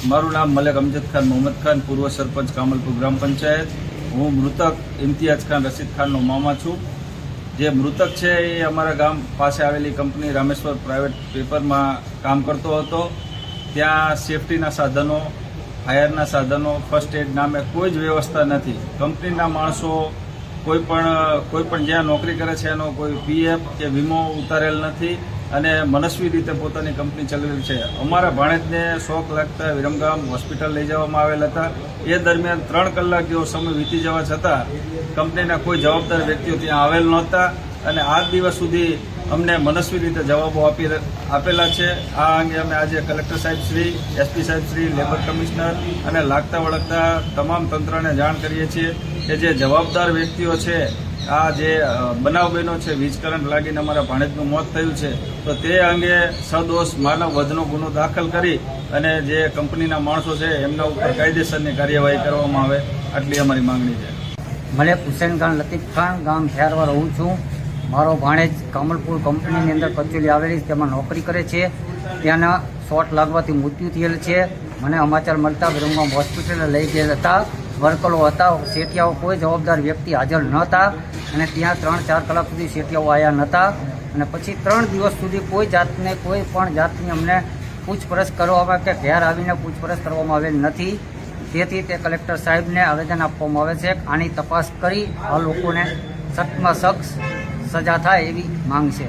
મારું નામ મલેક અમજદ ખાન મોહમ્મદ ખાન, પૂર્વ સરપંચ કામલપુર ગ્રામ પંચાયત. હું મૃતક ઇમ્તિયાઝ ખાન રશીદ ખાનનો મામા છું. જે મૃતક છે એ અમારા ગામ પાસે આવેલી કંપની રામેશ્વર પ્રાઇવેટ પેપરમાં કામ કરતો હતો. ત્યાં સેફટીના સાધનો, ફાયરના સાધનો, ફર્સ્ટ એડ નામે કોઈ જ વ્યવસ્થા નથી. કંપનીના માણસો કોઈ પણ જ્યાં નોકરી કરે છે એનો કોઈ પીએફ કે વીમો ઉતારેલ નથી અને મનસ્વી રીતે પોતાની કંપની ચલાવેલ છે. અમારા ભાણેજને શોક લાગતા વિરમગામ હોસ્પિટલ લઈ જવામાં આવેલ હતા. એ દરમિયાન 3 કલાક જેવો સમય વીતી જવા છતાં કંપનીના કોઈ જવાબદાર વ્યક્તિઓ ત્યાં આવેલ નહોતા અને આજ દિવસ સુધી અમને મનસ્વી રીતે જવાબો આપેલા છે. આ અંગે અમે આજે કલેક્ટર સાહેબ શ્રી, એસપી સાહેબ શ્રી, લેબર કમિશનર અને લાગતા વળગતા તમામ તંત્રને જાણ કરીએ છીએ કે જે જવાબદાર વ્યક્તિઓ છે, આ જે બનાવ બન્યો છે, વીજ કરંટ લાગીને અમારા ભાણેજનું મોત થયું છે, તો તે અંગે સદોષ માનવ વધનો ગુનો દાખલ કરી અને જે કંપનીના માણસો છે એમના ઉપર કાયદેસરની કાર્યવાહી કરવામાં આવે, આટલી અમારી માંગણી છે. મલેક હુસેન ખાન લતીફ ખાન, ગામ ખેરવા રહું છું. મારો ભાણેજ કામલપુર કંપનીની અંદર કચેરી આવેલી છે, તેમાં નોકરી કરે છે. ત્યાંના શોર્ટ લાગવાથી મૃત્યુ થયેલ છે. મને સમાચાર મળતા વિરમગામ હોસ્પિટલે લઈ ગયેલા હતા. વર્કરો હતા, શેઠિયાઓ કોઈ જવાબદાર વ્યક્તિ હાજર ન હતા અને ત્યાં 3-4 કલાક સુધી શેઠિયાઓ આવ્યા નહોતા અને પછી 3 દિવસ સુધી કોઈ પણ જાતની અમને પૂછપરછ કરવામાં કે ઘેર આવીને પૂછપરછ કરવામાં આવેલ નથી. તેથી તે કલેક્ટર સાહેબને આવેદન આપવામાં આવે છે. આની તપાસ કરી આ લોકોને સખ્તમાં સખ્ત સજા થાય એવી માંગ છે.